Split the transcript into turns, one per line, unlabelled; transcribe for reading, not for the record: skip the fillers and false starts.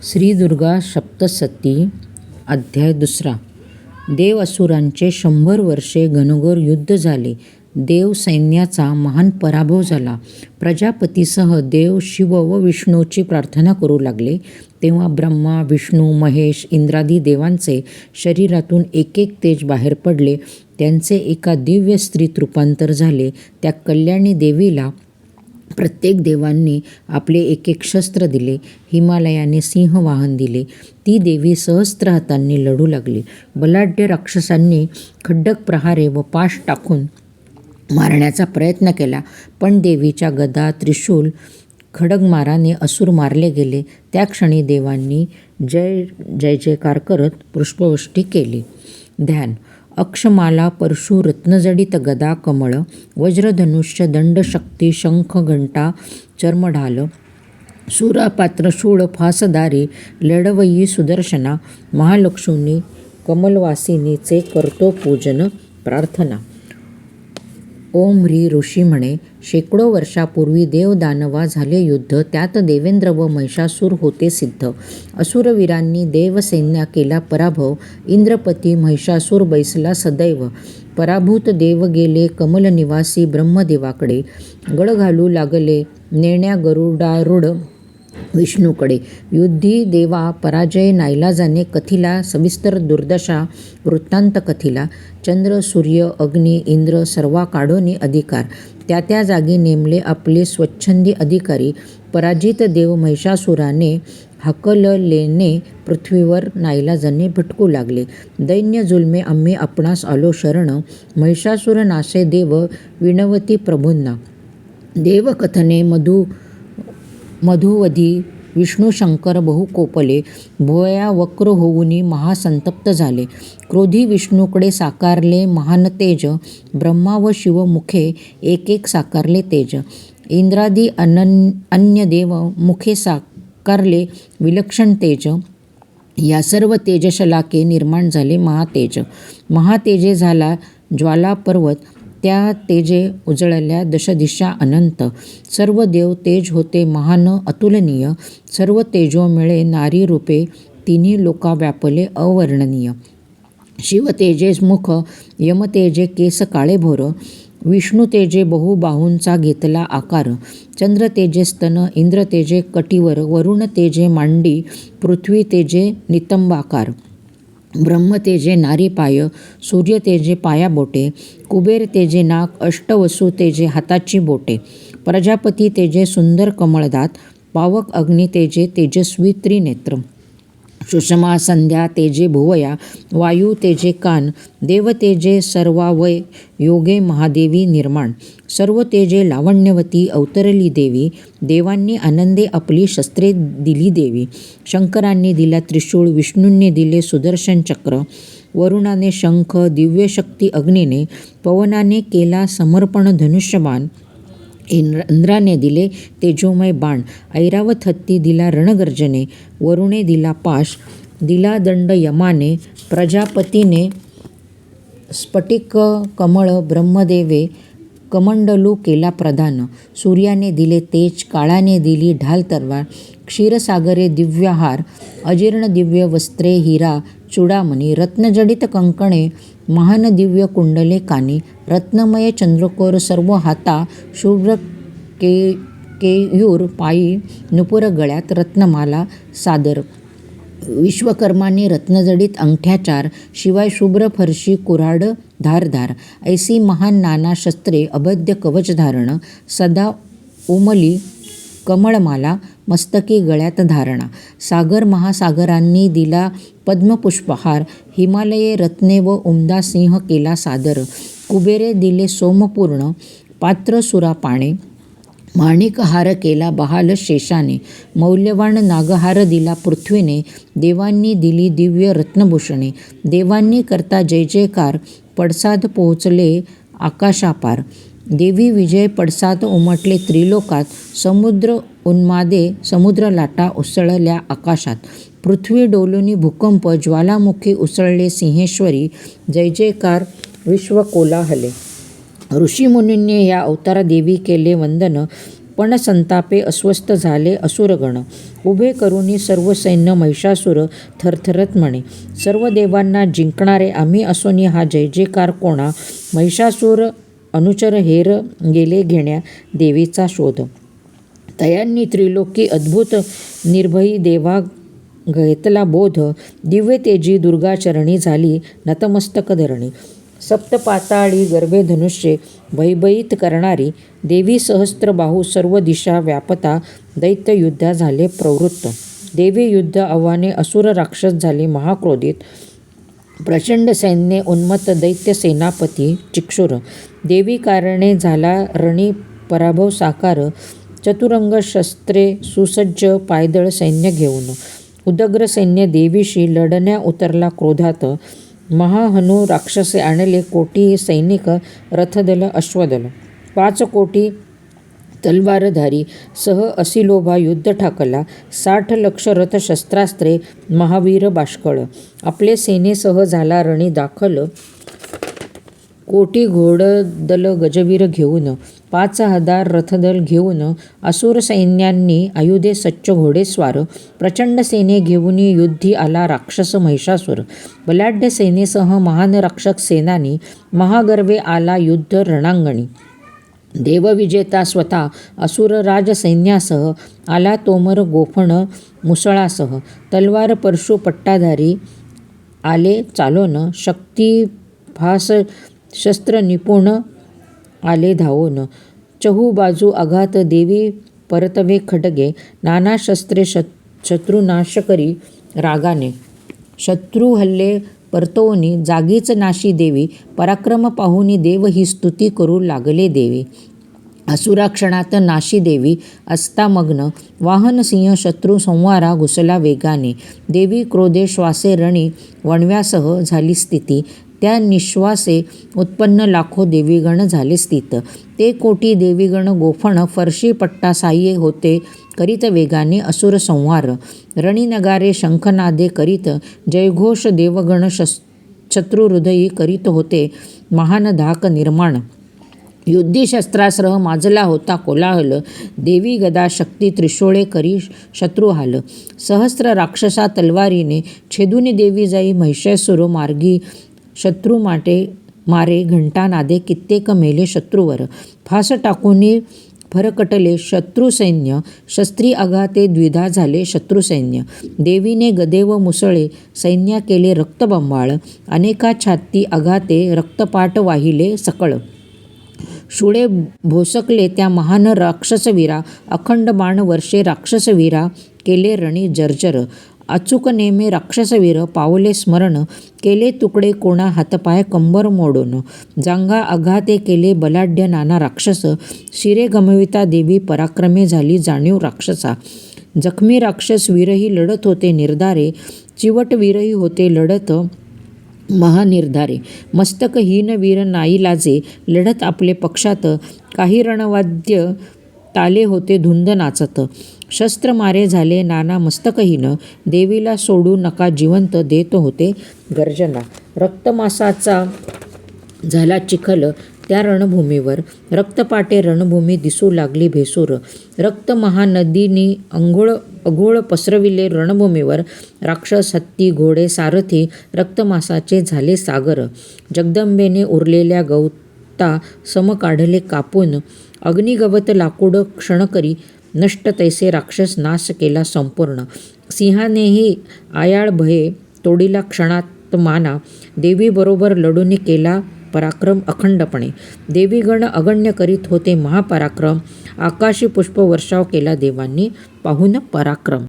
श्री दुर्गा सप्तशती अध्याय 2. देव असुरांचे 100 वर्षे घनघोर युद्ध झाले. देव सैन्याचा महान पराभव झाला. प्रजापतीसह देव शिव व विष्णूची प्रार्थना करू लागले. तेव्हा ब्रह्मा, विष्णू, महेश, इंद्रादी देवांचे शरीरातून एक एक तेज बाहेर पडले. त्यांचे एका दिव्य स्त्रीत रूपांतर झाले. त्या कल्याणी देवीला प्रत्येक देवांनी आपले एक एक शस्त्र दिले. हिमालयाने सिंह वाहन दिले. ती देवी सहस्त्र हातांनी लढू लागली. बलाढ्य राक्षसांनी खड्डक प्रहारे व पाश टाकून मारण्याचा प्रयत्न केला, पण देवीच्या गदा, त्रिशूल, खड्गमाराने असुर मारले गेले. त्या क्षणी देवांनी जय जयकार करत पुष्पवृष्टी केली. ध्यान. अक्षमाला, परशु, रत्नजडित गदा, कमळ, वज्रधनुष्य, दंडशक्ती, शंख, घंटा, चर्मढाल, सुरापात्र, शूळ, फासदारी, लढवयी, सुदर्शना, महालक्ष्मी, कमलवासिनीचे करतो पूजन प्रार्थना. ओम ह्री ऋषी म्हणे, शेकडो वर्षापूर्वी देवदानवा झाले युद्ध. त्यात देवेंद्र व महिषासूर होते सिद्ध. असुरवीरांनी देवसैन्या केला पराभव. इंद्रपती महिषासूर बैसला सदैव. पराभूत देव गेले कमलनिवासी ब्रह्मदेवाकडे. गळ घालू लागले नेण्या गरुडारूढ विष्णूकडे. युद्धी देवा पराजय नाईलाजाने कथिला. सविस्तर दुर्दशा वृत्तांत कथिला. चंद्र, सूर्य, अग्नी, इंद्र सर्वा काढोनी अधिकार. त्या त्या जागी नेमले आपले स्वच्छंदी अधिकारी. पराजित देव महिषासुराने हाकललेने पृथ्वीवर नाईलाजाने भटकू लागले. दैन्य जुलमे आम्ही आपणास आलो शरण. महिषासुर नाशे देव विनवती प्रभूंना. देवकथने मधुवधी विष्णू शंकर बहु कोपले. भोया वक्र होऊनी महासंतप्त झाले. क्रोधी विष्णूकडे साकारले महान तेज. ब्रह्मा व शिव मुखे एक एक साकारले तेज. इंद्रादी अन्य देव मुखे साकारले विलक्षण तेज. या सर्व तेजशलाके निर्माण झाले महातेज. महातेजे झाला ज्वाला पर्वत. त्या तेजे उजळल्या दशदिशा अनंत. सर्व देव तेज होते महान अतुलनीय. सर्व तेजो मिळे नारी रूपे. तिन्ही लोका व्यापले अवर्णनीय. शिव तेजे मुख, यम तेजे केस काळे भोर. विष्णू तेजे बहुबाहूंचा घेतला आकार. चंद्र तेजे स्तन, इंद्र तेजे कटिवर. वरुण तेजे मांडी, पृथ्वी तेजे नितंबाकार. ब्रह्म तेजे नारी पाय, सूर्य तेजे पाया बोटे. कुबेर तेजे नाक, अष्टवसु तेजे हाताची बोटे. प्रजापती तेजे सुंदर कमळदात. पावक अग्नी तेजे तेजस्वी त्रिनेत्र. सुषमा संध्या तेजे भुवया. वायू तेजे कान. देव तेजे सर्वावय. योगे महादेवी निर्माण. सर्व तेजे लावण्यवती अवतरली देवी. देवांनी आनंदे आपली शस्त्रे दिली देवी. शंकरांनी दिला त्रिशूळ, विष्णूंनी दिले सुदर्शन चक्र. वरुणाने शंख, दिव्यशक्ती अग्नीने. पवनाने केला समर्पण धनुष्यबाण. इंद्राने दिले तेजोमय बाण. ऐरावत हत्ती दिला रणगर्जने. वरुणे दिला पाश, दिला दंड यमाने. प्रजापतीने स्फटिक कमळ, ब्रह्मदेवे कमंडलू केला प्रधान. सूर्याने दिले तेज, काळाने दिली ढाल तलवार. क्षीरसागरे दिव्यहार, अजीर्ण दिव्य वस्त्रे, हिरा चूडामणी. रत्नजडित कंकणे, महान दिव्य कुंडले कानी. रत्नमय चंद्रकोर सर्व हाता. शुभ्र केयूर पायी, नुपुर गळ्यात. रत्नमाला सादर. विश्वकर्माने रत्नजडित अंगठ्या 4. शिवाय शुभ्र फरशी कुऱ्हाड धारधार. ऐसी महान नाना शस्त्रे, अभेद्य कवच धारण. सदा उमली कमळमाला, मस्तकी गळ्यात धारणा. सागर महासागरांनी दिला पद्मपुष्पहार. हिमालये रत्ने व उमदा सिंह केला सादर. कुबेरे दिले सोमपूर्ण, पात्र सुरापाणे. माणिक हार केला बहाल शेषाने. मौल्यवान नागहार दिला पृथ्वीने. देवांनी दिली दिव्य रत्नभूषणे. देवांनी करता जय जयकार, पडसाद पोहोचले आकाशापार. देवी विजय पडसाद उमटले त्रिलोकात. समुद्र उन्मादे, समुद्र लाटा उसळल्या आकाशात. पृथ्वी डोलुनी भूकंप, ज्वालामुखी उसळले सिंहेश्वरी. जय जयकार विश्व कोलाहले. ऋषीमुनींनी या अवतारा देवी केले वंदन. पण संतापे अस्वस्थ झाले असुरगण. उभे करुनी सर्व सैन्य महिषासुर थरथरत म्हणे, सर्व देवांना जिंकणारे आम्ही असोनी हा जय जयकार कोणा. महिषासूर अनुचर हेर गेले घेण्या देवीचा शोध. तयांनी त्रिलोकी अद्भुत निर्भयी देवा घेतला बोध. दिव्य तेजी दुर्गाचरणी झाली नतमस्तक धरणी. सप्तपाताळी गर्भे धनुष्ये भयभीत करणारी देवी सहस्त्रबाहू सर्व दिशा व्यापता दैत्य युद्धा झाले प्रवृत्त. देवी युद्ध आव्हाने असुर राक्षस झाले महाक्रोधित. प्रचंड सैन्य उन्मत्त दैत्य सेनापती चिक्षुर. देवी कारणे झाला रणी पराभव साकार. चतुरंग शस्त्रे सुसज्ज पायदळ सैन्य घेऊन. उदग्र सैन्य देवीशी लढण्या उतरला क्रोधात. महाहनु राक्षसे आणले कोटी सैनिक रथदल अश्वदल. 5 कोटी तलवारधारी सह असिलोभा युद्ध ठाकला. 60 लक्ष रथ शस्त्रास्त्रे महावीर बाष्कळ. आपले सेनेसह झाला रणी दाखल. कोटी घोडदल गजवीर घेऊन. 5000 रथदल घेऊन. असुर सैन्यांनी आयुधे सच्च घोडेस्वार. प्रचंड सेने घेऊन युद्धी आला राक्षस महिषासूर. बलाढ्य सेनेसह महान राक्षस सेनानी. महागर्वे आला युद्ध रणांगणी. देवविजेता स्वतः असुर राजसैन्यासह आला तोमर गोफण मुसळासह. तलवार परशु पट्टाधारी आले चालोन. शक्तिभास शस्त्र निपुण आले धावून. चहूबाजू आघात देवी परतवे खड्गे. नाना शस्त्रे शत्रुनाश करी रागाने. शत्रू हल्ले परतवनी जागीच नाशी देवी. पराक्रम पाहुनी देव ही स्तुती करू लागले देवी. असुरा क्षणात नाशी देवी असता मग्न. वाहन सिंह शत्रू संवारा घुसला वेगाने. देवी क्रोधे श्वासे रणी वणव्यासह झाली स्थिती. त्या निश्वासे उत्पन्न लाखो देवीगण झाले स्थित. ते कोटी देवीगण गोफण फरशी पट्टा साह्ये होते करीत वेगाने असुर संहार. रणी नगारे शंखनादे करीत जयघोष देवगण शत्रुहृदयी करीत होते महान धाक निर्माण. युद्धी शस्त्रास्त्र माजला होता कोलाहल. देवी गदा शक्ती त्रिशूळे करी शत्रुहाल. सहस्र राक्षसा तलवारीने छेदून देवी जाई महिषासूर मार्गी. शत्रू मारे घंटानादे कित्येक मेले शत्रूवर. फास टाकूनी फरकटले शत्रुसैन्य. शस्त्री आघाते द्विधा झाले शत्रुसैन्य. देवीने गदे व मुसळे सैन्या केले रक्तबंबाळ. अनेका छाती आघाते रक्तपाट वाहिले सकळ. शुळे भोसकले त्या महान राक्षसवीरा. अखंड बाण वर्षे राक्षसवीरा केले रणी जर्जर. अचूक नेमे राक्षसवीर पावले स्मरण. केले तुकडे कोणा हातपाय कंबर मोडून. जांघा आघाते केले बलाढ्य नाना राक्षस. शिरे गमविता देवी पराक्रमे झाली जाणीव राक्षसा. जखमी राक्षस वीरही लढत होते निर्धारे. चिवट वीरही होते लढत महानिर्धारे. मस्तकहीन वीर नाईलाजे लढत आपले पक्षात. काही रणवाद्य ताले होते धुंद नाचत. शस्त्र मारे झाले नाना मस्तकहीन. देवीला सोडू नका जिवंत देत होते गर्जना. रक्तमासाचा झाला चिखल त्या रणभूमीवर. रक्तपाटे रणभूमी दिसू लागली भेसूर. रक्त महानदीनी अघोळ पसरविले रणभूमीवर. राक्षस हत्ती घोडे सारथी रक्तमासाचे झाले सागर. जगदंबेने उरलेल्या गवता सम काढले कापून. अग्निगवत लाकूड क्षणकरी नष्ट तैसे राक्षस नाश केला संपूर्ण. सिंहानेही आयाळ भये तोडिला क्षणात माना. देवीबरोबर लढून केला पराक्रम अखंडपणे. देवीगण अगण्य करीत होते महापराक्रम. आकाशी पुष्पवर्षाव केला देवांनी पाहून पराक्रम.